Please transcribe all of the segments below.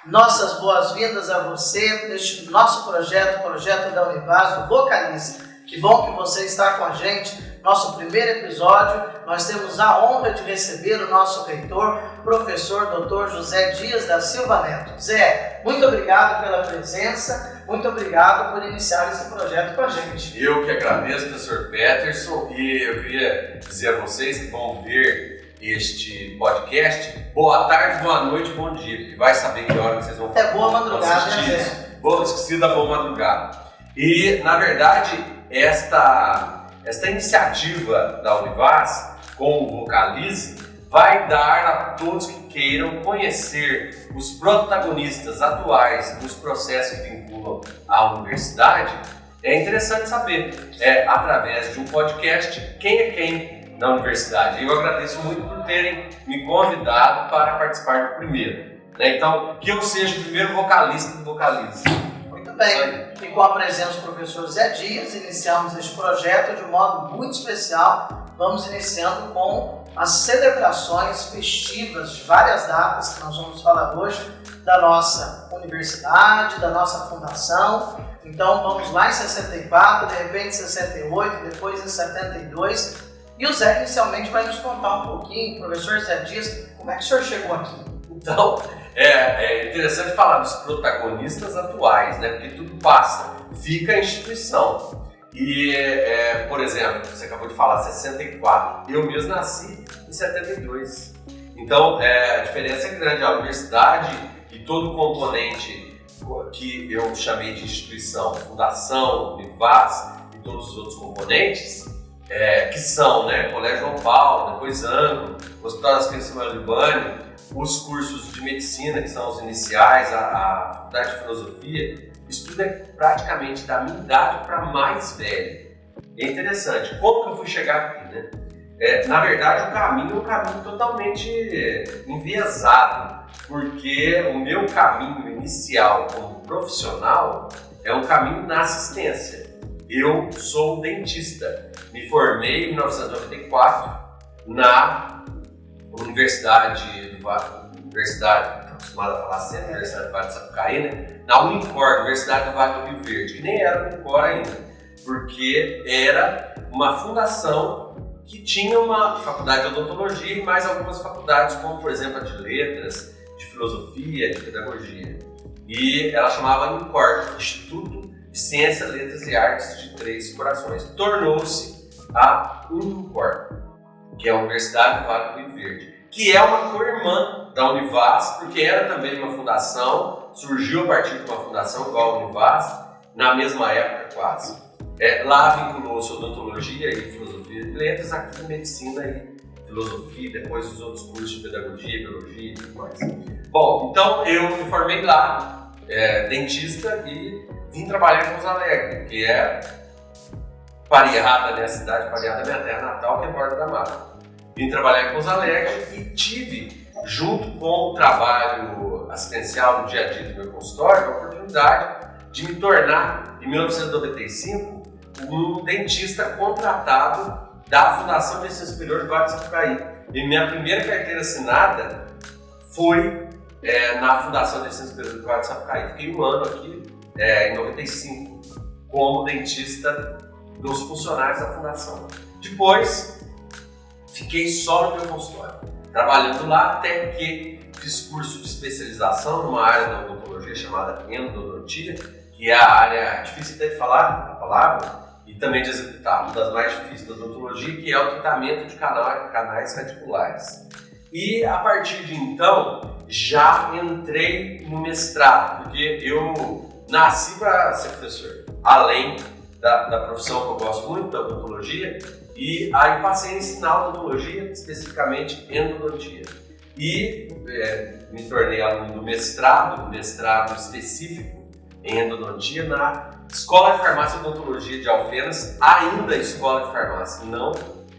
Nossas boas-vindas a você neste nosso projeto, o projeto da Univaz, do Vocalize. Que bom que você está com a gente. Nosso primeiro episódio, nós temos a honra de receber o nosso reitor, professor Dr. José Dias da Silva Neto. Zé, muito obrigado pela presença, muito obrigado por iniciar esse projeto com a gente. Eu que agradeço, professor Peterson, e eu queria dizer a vocês que vão ver este podcast, boa tarde, boa noite, bom dia, porque vai saber que hora vocês vão É boa madrugada, né? Boa, esqueci da boa madrugada. E, na verdade, esta iniciativa da Univaz, com o Vocalize, vai dar a todos que queiram conhecer os protagonistas atuais dos processos que vinculam à universidade. É interessante saber, através de um podcast, quem é quem na universidade. Eu agradeço muito por terem me convidado para participar do primeiro. Então, que eu seja o primeiro vocalista do Vocalize. Muito bem. E com a presença do professor Zé Dias, iniciamos este projeto de um modo muito especial. Vamos iniciando com as celebrações festivas de várias datas que nós vamos falar hoje da nossa universidade, da nossa fundação. Então, vamos lá em 64, de repente 68, depois em 72. E o Zé inicialmente vai nos contar um pouquinho, professor Zé Dias, como é que o senhor chegou aqui? Então, é interessante falar dos protagonistas atuais, né? Porque tudo passa, fica a instituição. E, por exemplo, você acabou de falar 64, eu mesmo nasci em 72. Então, a diferença é grande. A universidade e todo o componente que eu chamei de instituição, fundação, Univaz e todos os outros componentes, que são, Colégio João Paulo, depois Anglo, Hospital das Crianças Libânio, os cursos de medicina, que são os iniciais, a faculdade de filosofia, isso tudo é praticamente da minha idade para mais velho. É interessante, como que eu fui chegar aqui, na verdade, o caminho é um caminho totalmente enviesado, porque o meu caminho inicial como profissional é um caminho na assistência. Eu sou dentista, me formei em 1994 na Universidade do Vale, estou acostumado a falar sempre, Universidade do Vale de Sapucaí, na Unicor, Universidade do Vale do Rio Verde, que nem era Unicor ainda, porque era uma fundação que tinha uma faculdade de odontologia e mais algumas faculdades, como por exemplo a de letras, de filosofia, de pedagogia. E ela chamava Unicor, Instituto de Ciência, Letras e Artes de Três Corações. Tornou-se a Unicor, que é a Universidade do Vale do Rio Verde, que é uma co-irmã da Univaz, porque era também uma fundação, surgiu a partir de uma fundação igual a Univaz, na mesma época quase. Lá vinculou-se odontologia e filosofia e letras, aqui medicina e filosofia, depois os outros cursos de pedagogia, biologia e tudo mais. Bom, então eu me formei lá, dentista, e vim trabalhar em Pouso Alegre, que é Pariá, da minha cidade, Pariá da minha terra natal, que é Borda da Mata. Vim trabalhar em Pouso Alegre e tive, junto com o trabalho assistencial no dia a dia do meu consultório, a oportunidade de me tornar, em 1995, um dentista contratado da Fundação de Ensino Superior de Vale de Sapucaí. E minha primeira carteira assinada foi na Fundação de Ensino Superior de Vale de Sapucaí. Fiquei um ano aqui, em 95, como dentista dos funcionários da Fundação. Depois, fiquei só no meu consultório, trabalhando lá até que fiz curso de especialização numa área da odontologia chamada endodontia, que é a área difícil até de falar a palavra, e também de executar, uma das mais difíceis da odontologia, que é o tratamento de canais radiculares. E a partir de então, já entrei no mestrado, porque eu nasci para ser professor, além da profissão que eu gosto muito, da odontologia, e aí passei a ensinar odontologia, especificamente endodontia. E me tornei aluno do mestrado específico em endodontia na Escola de Farmácia e Odontologia de Alfenas, ainda Escola de Farmácia, não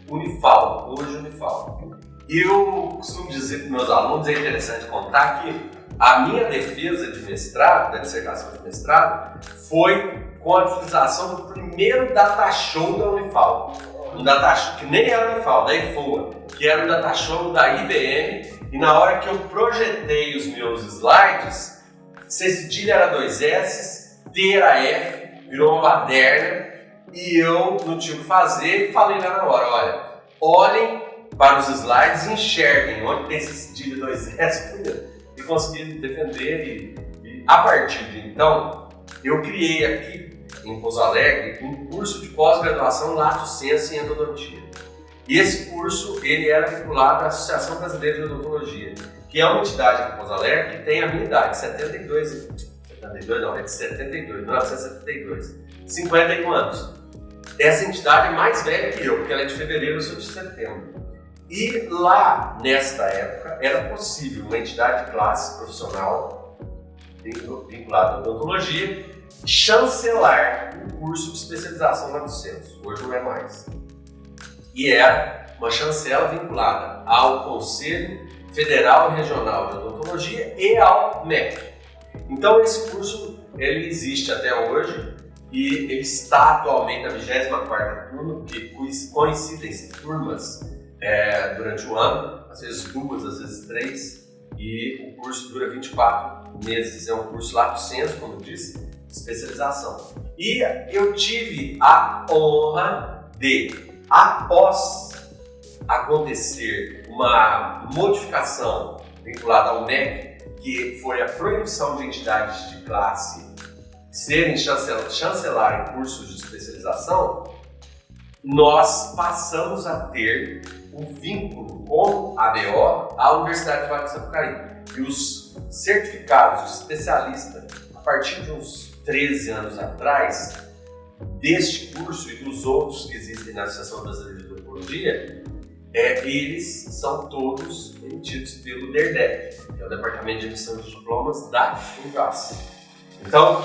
Unifal, hoje Unifal. E eu costumo dizer para os meus alunos, é interessante contar que a minha defesa de mestrado, da dissertação de mestrado, foi com a utilização do primeiro data show da Unifal. Um data show que nem era Unifal, da IFOA, que era um data show da IBM, e na hora que eu projetei os meus slides, C cedilha era 2 S, T era F, virou uma baderna, e eu não tinha o que fazer e falei lá na hora, olhem para os slides e enxerguem onde tem C cedilha 2 S, e consegui defender, e a partir de então, eu criei aqui em Pouso Alegre um curso de pós-graduação Lato Sensu em Endodontia. E esse curso ele era vinculado à Associação Brasileira de Odontologia, que é uma entidade aqui em Pouso Alegre que tem a minha idade, 1972, 51 anos. Essa entidade é mais velha que eu, porque ela é de fevereiro, eu sou de setembro. E lá, nesta época, era possível uma entidade de classe profissional vinculada à odontologia chancelar um curso de especialização Lato Sensu. Hoje não é mais. E era uma chancela vinculada ao Conselho Federal e Regional de Odontologia e ao MEC. Então esse curso ele existe até hoje e ele está atualmente na 24ª turma, porque coincidem turmas durante o ano, às vezes 2, às vezes 3, e o curso dura 24 meses. É um curso Lato Sensu, como eu disse, especialização. E eu tive a honra de, após acontecer uma modificação vinculada ao MEC, que foi a proibição de entidades de classe serem chancelarem cursos de especialização, nós passamos a ter um vínculo com a ABO à Universidade de Vale do Sapucaí. E os certificados de especialista, a partir de uns 13 anos atrás, deste curso e dos outros que existem na Associação Brasileira de Odontologia, eles são todos emitidos pelo DERDEP, que é o Departamento de Emissão de Diplomas da Univas. Então,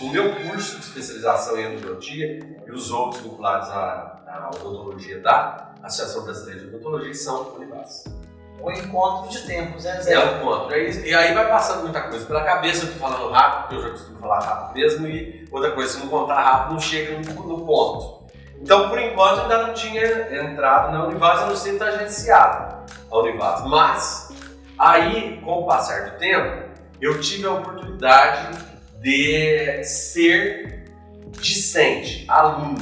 o meu curso de especialização em endodontia e os outros vinculados à odontologia da Associação Brasileira de Odontologia são Univas. O encontro de tempos, né, Zé? É um encontro. E aí vai passando muita coisa pela cabeça, eu tô falando rápido, porque eu já costumo falar rápido mesmo, e outra coisa, se não contar rápido, não chega no ponto. Então, por enquanto, ainda não tinha entrado na Univas, eu não sei se está agenciado a Univas. Mas, aí, com o passar do tempo, eu tive a oportunidade de ser discente, aluno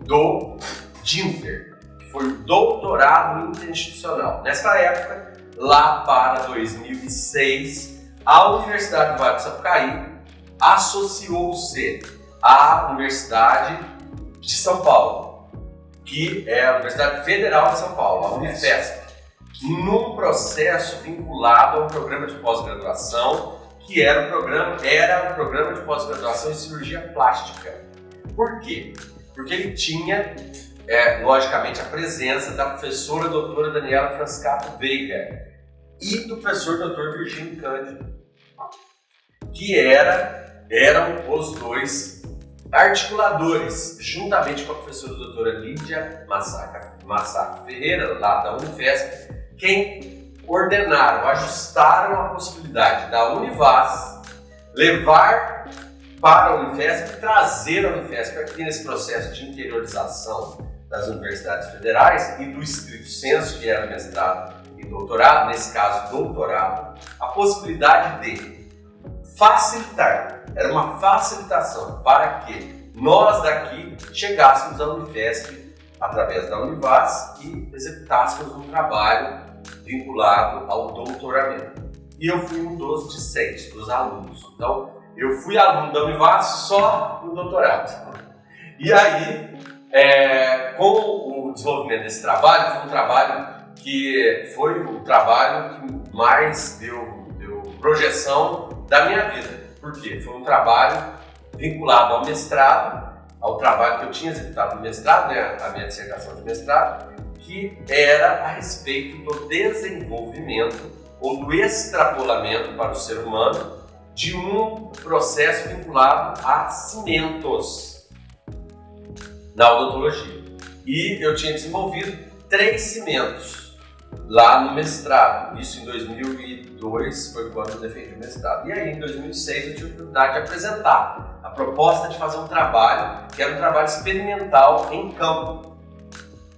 do DINTER, que foi o doutorado interinstitucional. Nessa época, lá para 2006, a Universidade do Vale do Sapucaí associou-se à Universidade de São Paulo, que é a Universidade Federal de São Paulo, a Unifesp, num processo vinculado a um programa de pós-graduação que era um programa de pós-graduação em cirurgia plástica. Por quê? Porque ele tinha, logicamente, a presença da professora doutora Daniela Frascato Veiga e do professor doutor Virgínio Cândido, que eram os dois articuladores, juntamente com a professora doutora Lídia Massaco Ferreira, lá da Unifesp, quem ordenaram, ajustaram a possibilidade da Univas levar para a Unifesp e trazer a Unifesp aqui nesse processo de interiorização das universidades federais e do estricto sensu, que era mestrado e doutorado, nesse caso doutorado, a possibilidade de facilitar, era uma facilitação para que nós daqui chegássemos à Unifesp através da Univas e executássemos um trabalho vinculado ao doutoramento. E eu fui um dos discentes, dos alunos. Então, eu fui aluno da Univas só no doutorado. E aí, com o desenvolvimento desse trabalho, foi um trabalho que foi o trabalho que mais deu projeção da minha vida. Por quê? Foi um trabalho vinculado ao mestrado, ao trabalho que eu tinha executado no mestrado, a minha dissertação de mestrado, que era a respeito do desenvolvimento ou do extrapolamento para o ser humano de um processo vinculado a cimentos na odontologia. E eu tinha desenvolvido 3 cimentos. lá no mestrado. Isso em 2002 foi quando eu defendi o mestrado. E aí, em 2006, eu tive a oportunidade de apresentar a proposta de fazer um trabalho, que era um trabalho experimental em campo,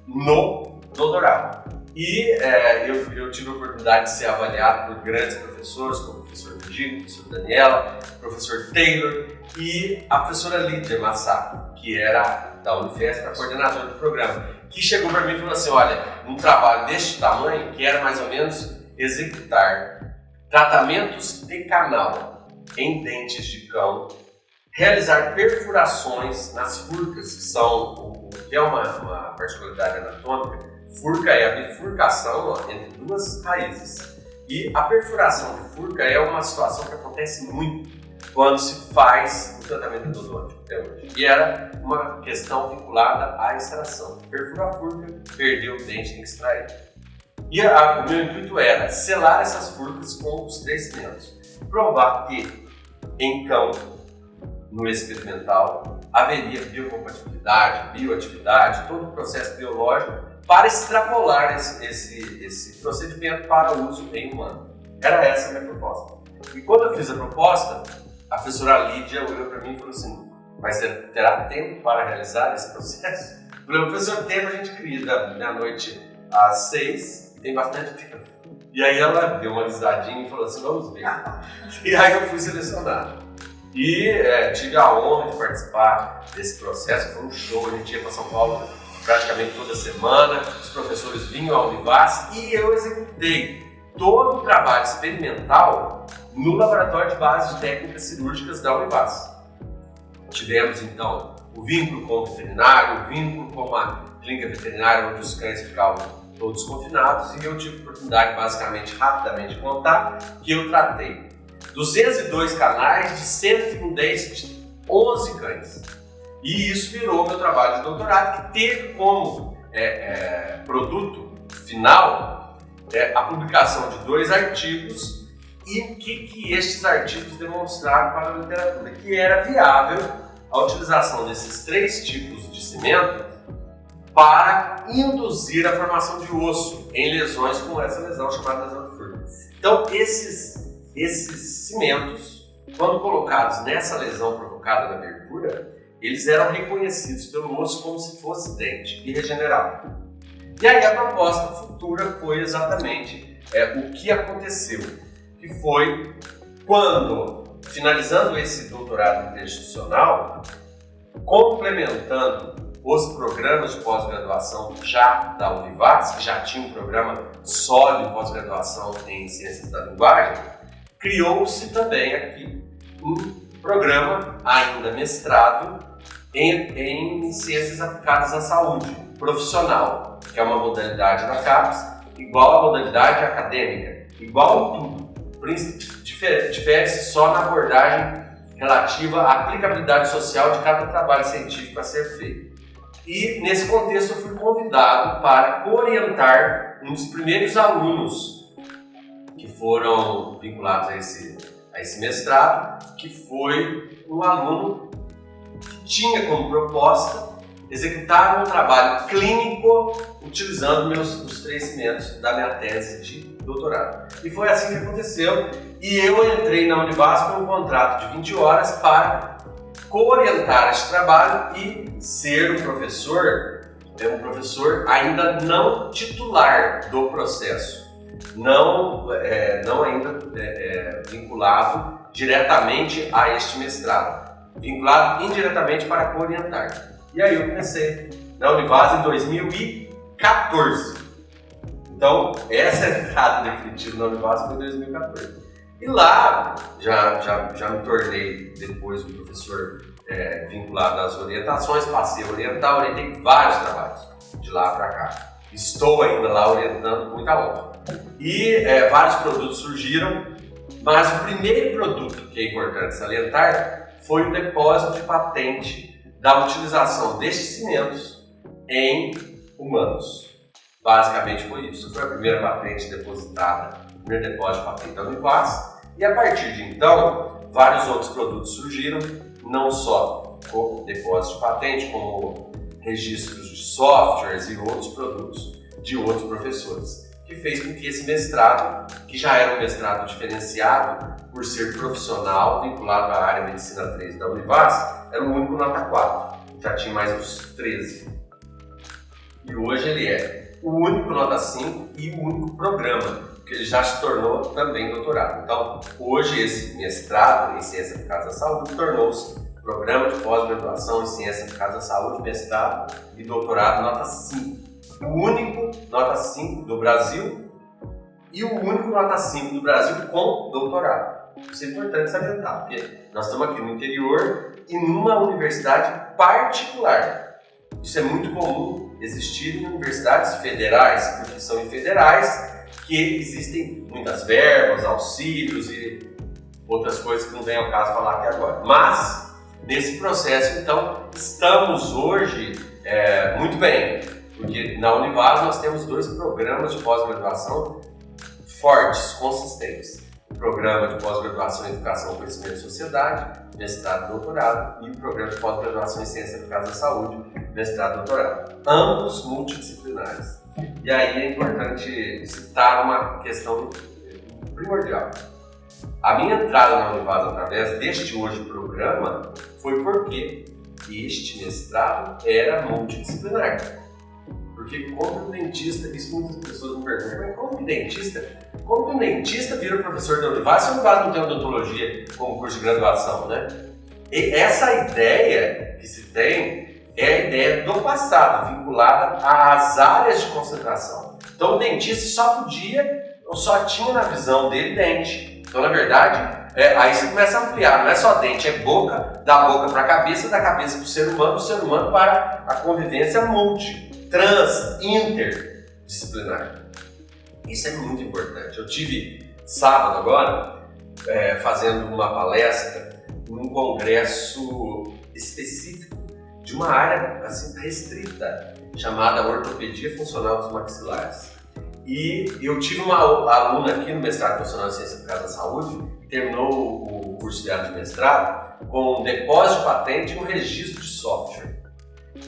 no doutorado. E eu tive a oportunidade de ser avaliado por grandes professores, como o professor Virgílio, o professor Daniela, o professor Taylor e a professora Lídia Massaco, que era da Unifesp, a coordenadora do programa, que chegou para mim e falou assim, olha, um trabalho deste tamanho, que era mais ou menos executar tratamentos de canal em dentes de cão, realizar perfurações nas furcas, que são o que é uma particularidade anatômica. Furca é a bifurcação entre duas raízes. E a perfuração de furca é uma situação que acontece muito quando se faz o tratamento endodôntico até hoje. E era uma questão vinculada à extração. Perfura a furca, perdeu o dente, tem que extrair. E o meu intuito era selar essas furcas com os 3 cimentos. Provar que em cão, no experimental, haveria biocompatibilidade, bioatividade, todo o processo biológico para extrapolar esse procedimento para uso em humano. Era essa a minha proposta. E quando eu fiz a proposta, a professora Lídia olhou para mim e falou assim, mas você terá tempo para realizar esse processo? Eu falei, professor, tempo a gente cria da meia-noite às 6, tem bastante tempo. E aí ela deu uma risadinha e falou assim, vamos ver. E aí eu fui selecionado. E tive a honra de participar desse processo, foi um show, a gente ia para São Paulo praticamente toda semana, os professores vinham à Univas e eu executei todo o trabalho experimental no laboratório de base de técnicas cirúrgicas da Univas. Tivemos então o vínculo com o veterinário, o vínculo com a clínica veterinária onde os cães ficavam todos confinados e eu tive a oportunidade, basicamente, rapidamente contar, que eu tratei 202 canais de 101 dentes de 11 cães. E isso virou meu trabalho de doutorado, que teve como produto final a publicação de 2 artigos e o que estes artigos demonstraram para a literatura, que era viável a utilização desses 3 tipos de cimento para induzir a formação de osso em lesões como essa lesão chamada lesão de furca. Então, esses cimentos, quando colocados nessa lesão provocada na abertura, eles eram reconhecidos pelo osso como se fosse dente e regenerado. E aí a proposta futura foi exatamente o que aconteceu, que foi quando, finalizando esse doutorado interinstitucional, complementando os programas de pós-graduação já da Univas, que já tinha um programa sólido de pós-graduação em Ciências da Linguagem, criou-se também aqui um programa, ainda mestrado, em Ciências Aplicadas à Saúde, profissional, que é uma modalidade da CAPES, igual à modalidade acadêmica, igual em tudo. Difere-se só na abordagem relativa à aplicabilidade social de cada trabalho científico a ser feito. E, nesse contexto, eu fui convidado para orientar um dos primeiros alunos que foram vinculados a esse mestrado, que foi um aluno que tinha como proposta executar um trabalho clínico utilizando os 3 cimentos da minha tese de doutorado. E foi assim que aconteceu. E eu entrei na Univas com um contrato de 20 horas para co-orientar esse trabalho e ser um professor ainda não titular do processo, não ainda vinculado diretamente a este mestrado, vinculado indiretamente para co-orientar. E aí eu comecei na Univas em 2014. Então, essa entrada definitiva na Univas foi em 2014. E lá, já me tornei depois um professor vinculado às orientações, passei a orientar, orientei vários trabalhos de lá para cá. Estou ainda lá orientando com muita honra. E vários produtos surgiram, mas o primeiro produto que é importante salientar foi o depósito de patente da utilização destes cimentos em humanos. Basicamente foi isso. Foi a primeira patente depositada, o primeiro depósito de patente da Univas. E a partir de então, vários outros produtos surgiram, não só como depósito de patente, como registros de softwares e outros produtos de outros professores, que fez com que esse mestrado, que já era um mestrado diferenciado por ser profissional, vinculado à área Medicina 3 da Univaz, era o único nota 4, já tinha mais uns 13. E hoje ele é o único nota 5 e o único programa, que ele já se tornou também doutorado. Então, hoje esse mestrado em Ciência Aplicada à Saúde tornou-se programa de pós-graduação em Ciência Aplicada à Saúde, mestrado e doutorado nota 5. O único nota 5 do Brasil e o único nota 5 do Brasil com doutorado. Isso é importante salientar, porque nós estamos aqui no interior e numa universidade particular. Isso é muito comum existir em universidades federais, porque são em federais que existem muitas verbas, auxílios e outras coisas que não vem ao caso falar aqui agora. Mas, nesse processo, então, estamos hoje muito bem, porque na Univaz nós temos 2 programas de pós-graduação fortes, consistentes. O programa de pós-graduação em Educação, Conhecimento e Sociedade, mestrado e doutorado, e o programa de pós-graduação em Ciência Aplicada à Saúde, mestrado e doutorado. Ambos multidisciplinares. E aí é importante citar uma questão primordial. A minha entrada na Univaz através deste hoje programa foi porque este mestrado era multidisciplinar. Porque como um dentista, isso muitas pessoas me perguntam, mas como que um dentista vira professor da Univaz se a Univaz não tem odontologia como curso de graduação, né? E essa ideia que se tem é a ideia do passado, vinculada às áreas de concentração. Então o dentista só podia, ou só tinha na visão dele dente. Então na verdade, aí você começa a ampliar, não é só dente, é boca, da boca para a cabeça, da cabeça para o ser humano, do ser humano para a convivência interdisciplinar. Isso é muito importante. Eu tive sábado agora fazendo uma palestra num congresso específico de uma área assim, restrita, chamada ortopedia funcional dos maxilares. E eu tive uma aluna aqui no mestrado profissional em Ciência Aplicada à Saúde, que terminou o curso dela de mestrado com um depósito de patente e um registro de software.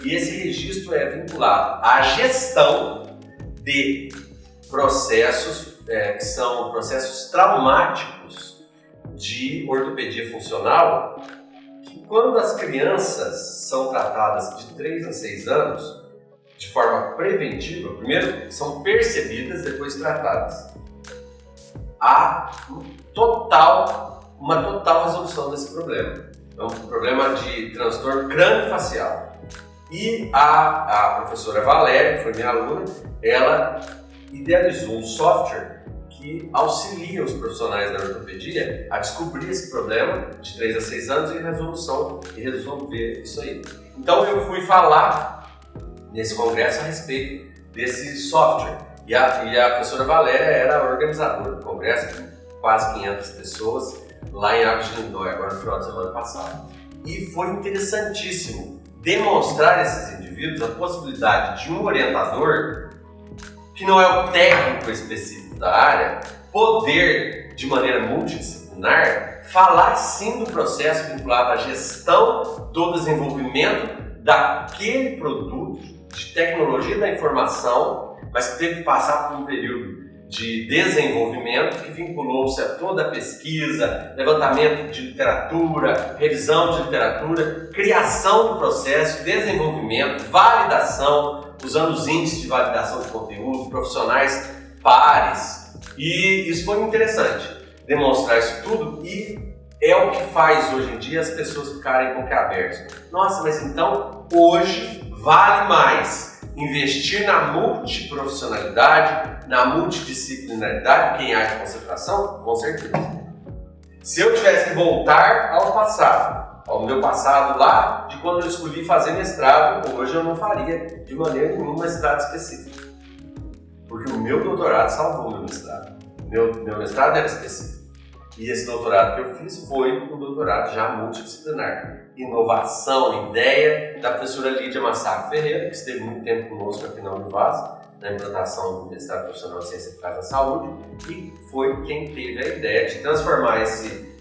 E esse registro é vinculado à gestão de processos que são processos traumáticos de ortopedia funcional, que quando as crianças são tratadas de 3 a 6 anos, de forma preventiva, primeiro são percebidas, depois tratadas. Há uma total resolução desse problema. É um problema de transtorno crâniofacial. E a professora Valéria, que foi minha aluna, ela idealizou um software que auxilia os profissionais da ortopedia a descobrir esse problema de 3 a 6 anos e resolver isso aí. Então eu fui falar nesse congresso a respeito desse software. E a professora Valéria era a organizadora do congresso, com quase 500 pessoas, lá em Águas de Lindóia, agora no final de semana passado. E foi interessantíssimo demonstrar a esses indivíduos a possibilidade de um orientador, que não é o técnico específico da área, poder, de maneira multidisciplinar, falar sim do processo vinculado à gestão do desenvolvimento daquele produto de tecnologia da informação, mas que teve que passar por um período de desenvolvimento que vinculou-se a toda a pesquisa, levantamento de literatura, revisão de literatura, criação do processo, desenvolvimento, validação, usando os índices de validação de conteúdo, profissionais pares. E isso foi interessante, demonstrar isso tudo, e é o que faz hoje em dia as pessoas ficarem com o que aberto. Nossa, mas então hoje vale mais investir na multiprofissionalidade, na multidisciplinaridade, que em área de concentração, com certeza. Se eu tivesse que voltar ao passado, ao meu passado lá, de quando eu escolhi fazer mestrado, hoje eu não faria de maneira nenhuma mestrado específico. Porque o meu doutorado salvou o meu mestrado. Meu mestrado era específico. E esse doutorado que eu fiz foi um doutorado já multidisciplinar. Inovação, ideia da professora Lídia Massaco Ferreira, que esteve muito tempo conosco aqui na Univaz, na implantação do mestrado profissional em Ciência Aplicada à Saúde, e foi quem teve a ideia de transformar esse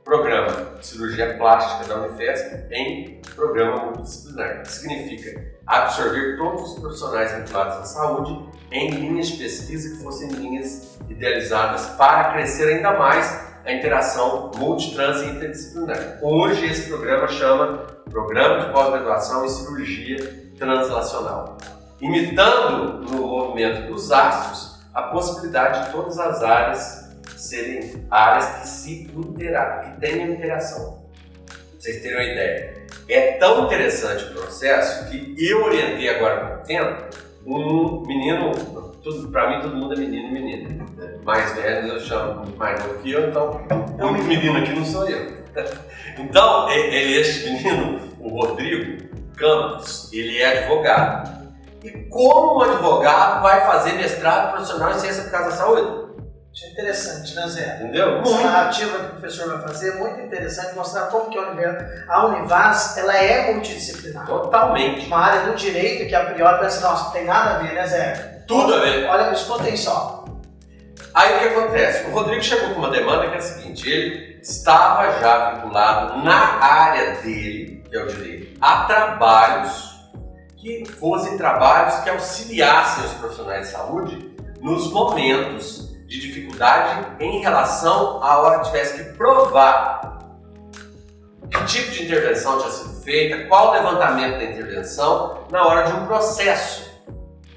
programa de cirurgia plástica da Unifesp em programa multidisciplinar, que significa absorver todos os profissionais vinculados à saúde em linhas de pesquisa que fossem linhas idealizadas para crescer ainda mais a interação multitrans e interdisciplinar. Hoje esse programa chama Programa de Pós-Graduação em Cirurgia Translacional, imitando no movimento dos astros a possibilidade de todas as áreas serem áreas que tenham interação. Pra vocês terem uma ideia. É tão interessante o processo que eu orientei agora há pouco tempo um menino, para mim todo mundo é menino e menina. Mais velhos eu chamo mais novo que eu, então o único menino aqui não sou eu. Então, este menino, o Rodrigo Campos, ele é advogado. E como um advogado vai fazer mestrado profissional em ciência aplicada à saúde? Isso é interessante, né, Zé? Entendeu? Essa narrativa que o professor vai fazer é muito interessante, mostrar como que a Univas ela é multidisciplinar. Totalmente. Uma área do direito que a priori pensa, nossa, não tem nada a ver, né, Zé? Tudo a ver. Olha, escutem só. Aí o que acontece? O Rodrigo chegou com uma demanda que é a seguinte: ele estava já vinculado na área dele, que é o direito, a trabalhos que fossem trabalhos que auxiliassem os profissionais de saúde nos momentos de dificuldade em relação à hora que tivesse que provar que tipo de intervenção tinha sido feita, qual o levantamento da intervenção na hora de um processo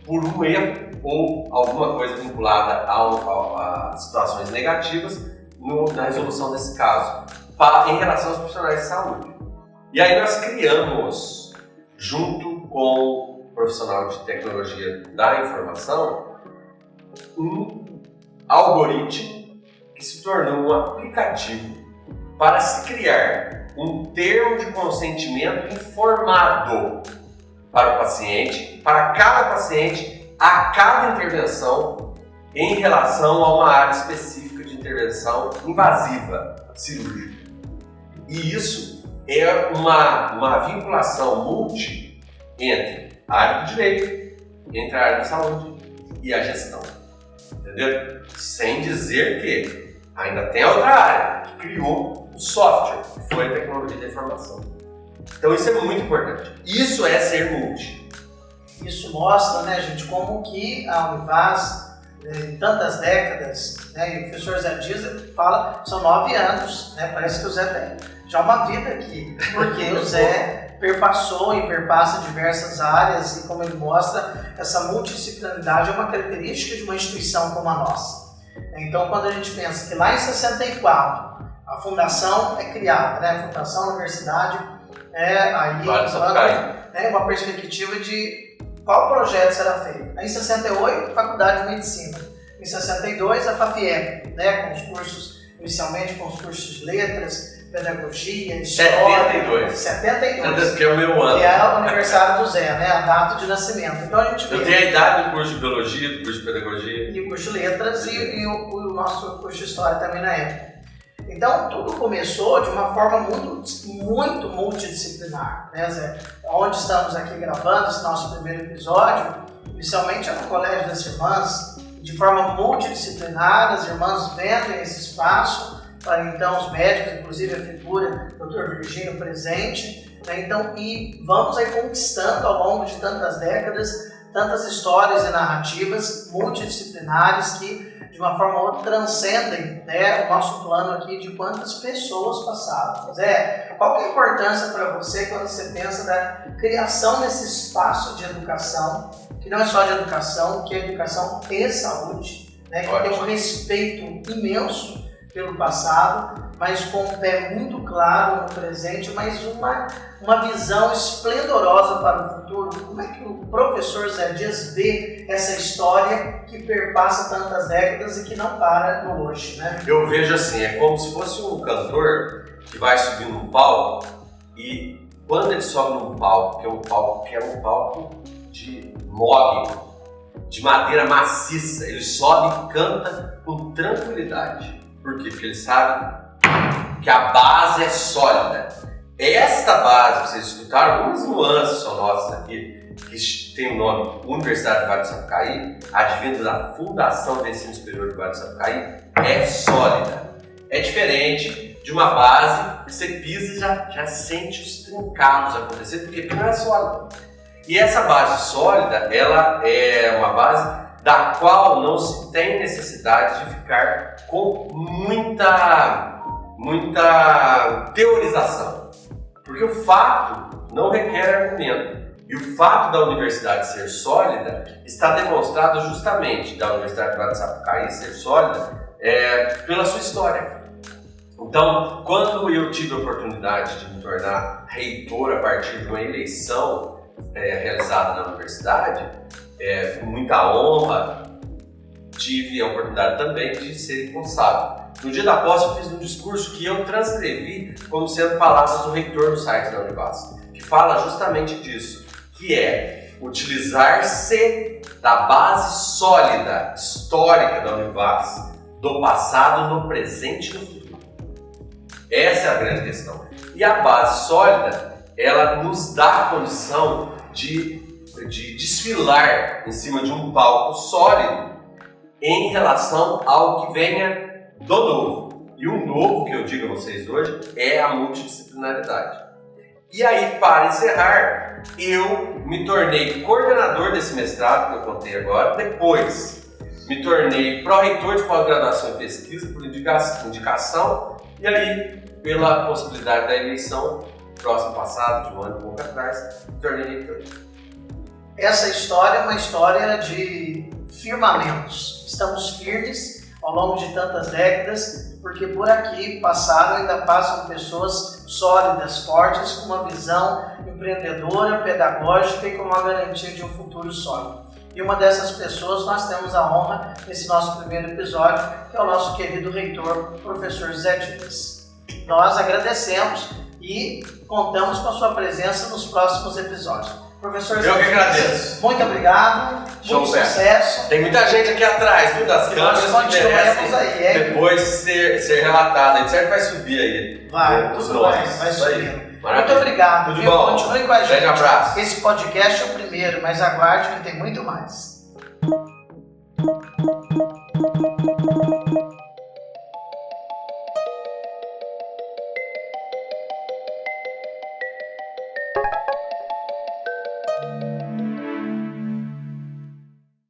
por um erro ou alguma coisa vinculada a situações negativas na resolução desse caso, em relação aos profissionais de saúde. E aí nós criamos, junto com o profissional de tecnologia da informação, um algoritmo que se tornou um aplicativo para se criar um termo de consentimento informado para o paciente, para cada paciente, a cada intervenção em relação a uma área específica de intervenção invasiva, cirúrgica. E isso é uma vinculação multi entre a área do direito, entre a área da saúde e a gestão. Entendeu? Sem dizer que ainda tem outra área que criou o software, que foi a tecnologia da informação. Então isso é muito importante. Isso é ser multi. Isso mostra, né, gente, como que a Univas, em tantas décadas, né, e o professor Zé Dias fala, são 9 anos, né, parece que o Zé tem já uma vida aqui, porque o Zé perpassou e perpassa diversas áreas e, como ele mostra, essa multidisciplinaridade é uma característica de uma instituição como a nossa. Então, quando a gente pensa que lá em 64 a fundação é criada, né, a Fundação Universidade aí uma perspectiva de qual projeto será feito. Aí, em 68, Faculdade de Medicina. Em 62, a FAFIEP, né, com os cursos, inicialmente com os cursos de letras, pedagogia, história. 72. Que é o meu ano. Que é o aniversário do Zé, né? A data de nascimento. Então a gente vê. Eu tenho a idade do curso de biologia, do curso de pedagogia. E o curso de letras e o nosso curso de história também na época. Então tudo começou de uma forma muito multidisciplinar, né, Zé? Onde estamos aqui gravando esse nosso primeiro episódio, inicialmente é no Colégio das Irmãs, de forma multidisciplinar, as irmãs vendem esse espaço para então os médicos, inclusive a figura do Dr. Virgínio presente, né? Então, e vamos aí conquistando ao longo de tantas décadas, tantas histórias e narrativas multidisciplinares que de uma forma ou outra transcendem, né, o nosso plano aqui de quantas pessoas passaram. Zé, qual que é a importância para você quando você pensa da criação desse espaço de educação, que não é só de educação, que é educação e saúde, né, que tem um respeito imenso pelo passado, mas com um pé muito claro no presente, mas uma visão esplendorosa para o futuro. Como é que o professor Zé Dias vê essa história que perpassa tantas décadas e que não para no hoje, né? Eu vejo assim, é como se fosse um cantor que vai subir num palco e quando ele sobe num palco, que é um palco de mogno, de madeira maciça, ele sobe e canta com tranquilidade. Por quê? Porque ele sabe que a base é sólida. Esta base, vocês escutaram algumas nuances sonoras aqui, que tem o nome Universidade do Vale do Sapucaí, advindo da Fundação de Ensino Superior do Vale do Sapucaí, é sólida. É diferente de uma base que você pisa e já sente os trincados acontecendo, porque não é sólida. E essa base sólida, ela é uma base da qual não se tem necessidade de ficar com muita teorização. Porque o fato não requer argumento. E o fato da universidade ser sólida está demonstrado justamente da Universidade de Sapucaí ser sólida pela sua história. Então, quando eu tive a oportunidade de me tornar reitor a partir de uma eleição realizada na universidade, com muita honra, tive a oportunidade também de ser responsável. No dia da posse eu fiz um discurso que eu transcrevi como sendo palavras do reitor do site da Univas, que fala justamente disso, que é utilizar-se da base sólida, histórica da Univas, do passado, no presente e no futuro. Essa é a grande questão. E a base sólida, ela nos dá a condição de desfilar em cima de um palco sólido em relação ao que venha do novo. E o novo que eu digo a vocês hoje é a multidisciplinaridade. E aí, para encerrar, eu me tornei coordenador desse mestrado que eu contei agora. Depois, me tornei pró-reitor de pós-graduação em pesquisa por indicação. E aí, pela possibilidade da eleição, próximo passado, de um ano e pouco atrás, me tornei reitor. Essa história é uma história de firmamentos. Estamos firmes ao longo de tantas décadas, porque por aqui passaram e ainda passam pessoas sólidas, fortes, com uma visão empreendedora, pedagógica e com uma garantia de um futuro sólido. E uma dessas pessoas nós temos a honra, nesse nosso primeiro episódio, que é o nosso querido reitor, professor Zé Dias. Nós agradecemos e contamos com a sua presença nos próximos episódios. Professor Zé Eu que Dias, agradeço. muito obrigado, muito sucesso. Tem muita gente aqui atrás, viu, das câmeras que merecem depois ser relatada. A gente vai subir aí. Vai, tudo vai subir. Muito obrigado. Tudo bom. Continue com a gente. Grande abraço. Esse podcast é o primeiro, mas aguarde que tem muito mais.